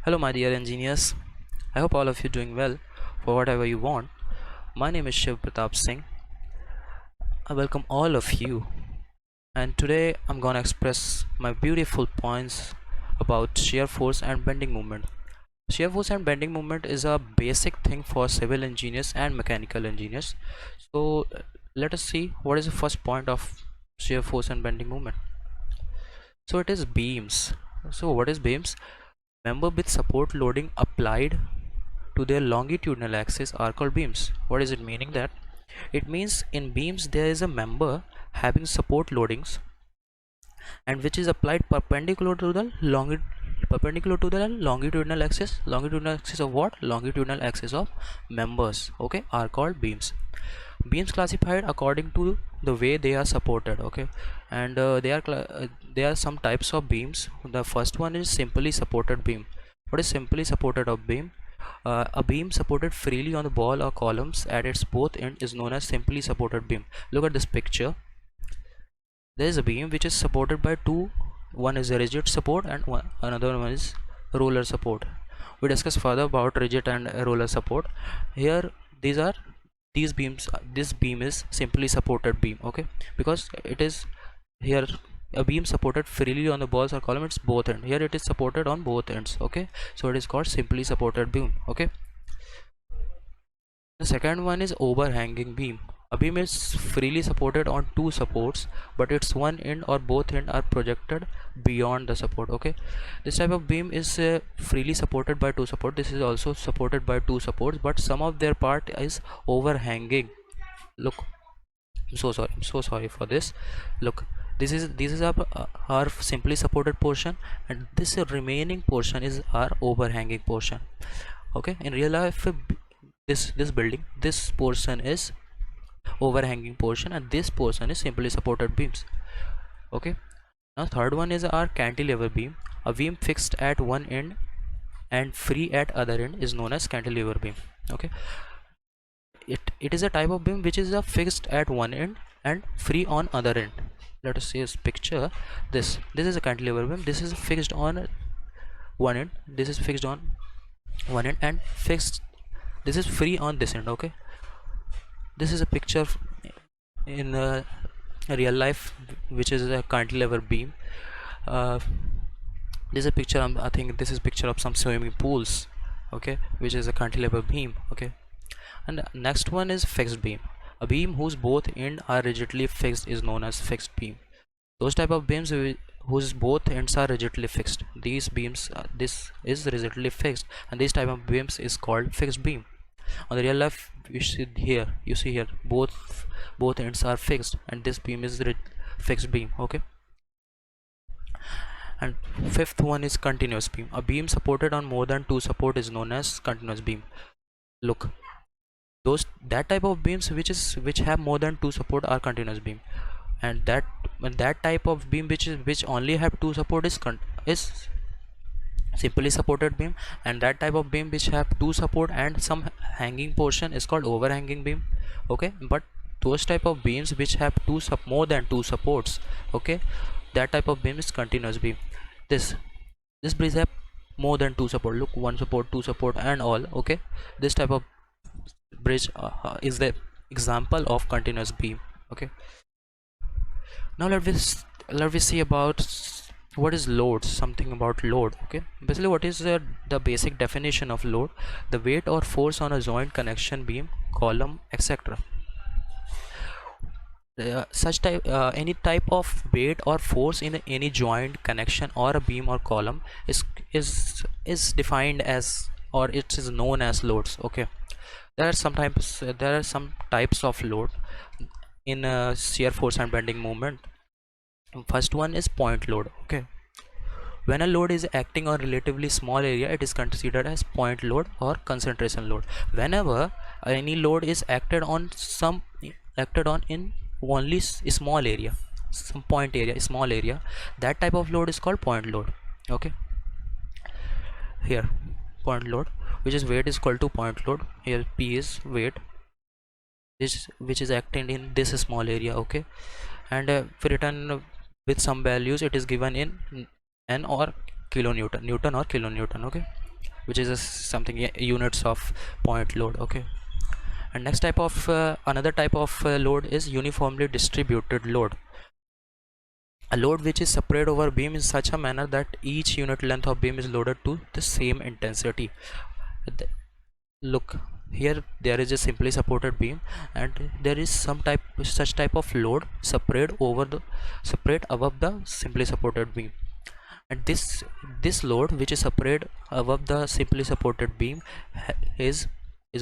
Hello, my dear engineers. I hope all of you doing well for whatever you want. My name is Shiv Pratap Singh. I welcome all of you, and today I'm gonna express my beautiful points about shear force and bending moment. Shear force and bending moment is a basic thing for civil engineers and mechanical engineers. So let us see what is the first point of shear force and bending moment. So it is beams. So what is beams? Member with support loading applied to their longitudinal axis are called beams. What is it meaning that? It means in beams there is a member having support loadings and which is applied perpendicular to the longitudinal axis. Longitudinal axis of what? Longitudinal axis of members, okay, are called beams. Beams classified according to the way they are supported, okay, and there are some types of beams. The first one is simply supported beam. What is simply supported of beam? A beam supported freely on the wall or columns at its both end is known as simply supported beam. Look at this picture. There is a beam which is supported by two. One is a rigid support and another one is roller support. We discuss further about rigid and roller support. Here these beams, this beam is simply supported beam, okay, because it is here a beam supported freely on the walls or column, it's both ends. Here it is supported on both ends, okay, so it is called simply supported beam, okay. The second one is overhanging beam. A beam is freely supported on two supports, but its one end or both end are projected beyond the support, okay. This type of beam is freely supported by two supports. This is also supported by two supports, but some of their part is overhanging. Look, I'm so sorry for this. Look, this is our simply supported portion, and this remaining portion is our overhanging portion, okay. In real life, this building, this portion is overhanging portion and this portion is simply supported beams, okay. Now third one is our cantilever beam. A beam fixed at one end and free at other end is known as cantilever beam, okay. It is a type of beam which is fixed at one end and free on other end. Let us see this picture. This is a cantilever beam. This is fixed on one end, this is fixed on one end and fixed, this is free on this end, okay. This is a picture in real life which is a cantilever beam. This is a picture, I think this is picture of some swimming pools, okay, which is a cantilever beam, okay. And next one is fixed beam. A beam whose both ends are rigidly fixed is known as fixed beam. Those type of beams whose both ends are rigidly fixed, these beams, this is rigidly fixed, and this type of beams is called fixed beam. On the real life, you see here both ends are fixed and this beam is fixed beam, okay. And fifth one is continuous beam. A beam supported on more than two support is known as continuous beam. Look, that type of beams which have more than two support are continuous beam, and that type of beam which only have two support is simply supported beam, and that type of beam which have two support and some hanging portion is called overhanging beam, okay. But those type of beams which have more than two supports, okay, that type of beam is continuous beam. This bridge have more than two support. Look, one support, two support and all, okay. This type of bridge is the example of continuous beam, okay. Now let me see about what is load, something about load, okay. Basically, what is the basic definition of load? The weight or force on a joint, connection, beam, column, etc. Any type of weight or force in any joint, connection, or a beam or column is defined as, or it is known as loads, okay. There are some types of load in shear force and bending moment. First one is point load, okay. When a load is acting on relatively small area, it is considered as point load or concentration load. Whenever any load is acted on in only small area, some point area, small area, that type of load is called point load, okay. Here point load, which is weight is equal to point load. Here P is weight, which is acting in this small area, okay. And if written with some values, it is given in N or kilonewton, Newton or kilonewton, okay. which is something units of point load. Okay, and next type of another type of load is uniformly distributed load. A load which is spread over beam in such a manner that each unit length of beam is loaded to the same intensity. Look here, there is a simply supported beam and there is such type of load spread above the simply supported beam, and this load which is spread above the simply supported beam is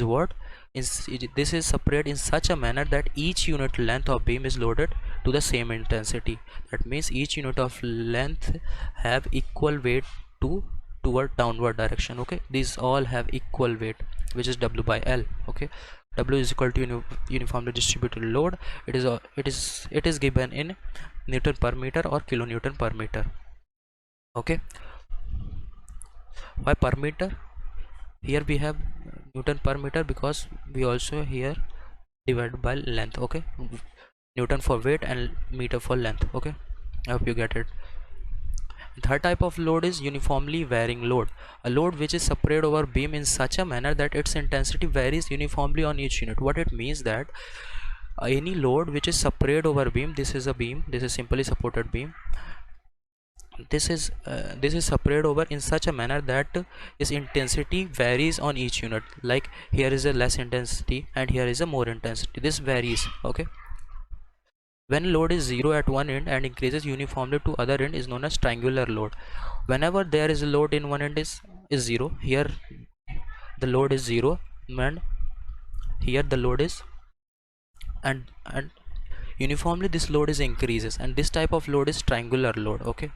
what is this is spread in such a manner that each unit length of beam is loaded to the same intensity. That means each unit of length have equal weight toward downward direction. Okay, these all have equal weight, which is W by L. Okay, W is equal to uniformly distributed load. It is given in Newton per meter or kilonewton per meter. Okay, why per meter? Here we have Newton per meter because we also here divide by length. Okay, Newton for weight and meter for length. Okay, I hope you get it. Third type of load is uniformly varying load. A load which is spread over beam in such a manner that its intensity varies uniformly on each unit. What it means that any load which is spread over beam, this is a beam, this is simply supported beam, this is spread over in such a manner that its intensity varies on each unit. Like here is a less intensity and here is a more intensity. This varies. Okay, when load is 0 at one end and increases uniformly to other end is known as triangular load. Whenever there is a load in one end is 0, here the load is 0 and here the load is and uniformly this load is increases, and this type of load is triangular load. Okay,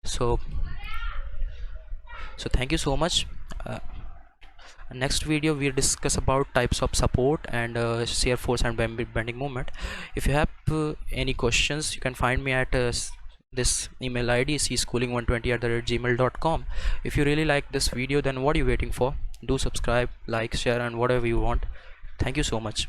so thank you so much. Next video we'll discuss about types of support and shear force and bending moment. If you have any questions, you can find me at this email id cschooling120@gmail.com. If you really like this video, then what are you waiting for? Do subscribe, like, share and whatever you want. Thank you so much.